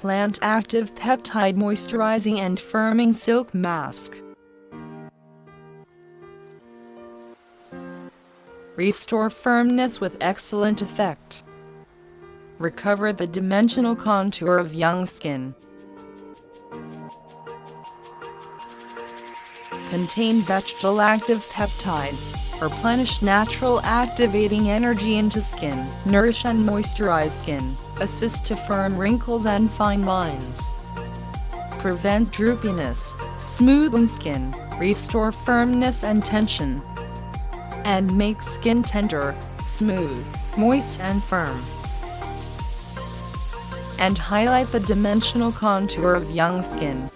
Plant Active Peptide Moisturizing and Firming Silk Mask. Restore firmness with excellent effect. Recover the dimensional contour of young skin. Contain vegetal active peptides. Replenish natural activating energy into skin. Nourish and moisturize skin. Assist to firm wrinkles and fine lines. Prevent droopiness. Smoothen skin. Restore firmness and tension. And make skin tender, smooth, moist and firm. And highlight the dimensional contour of young skin.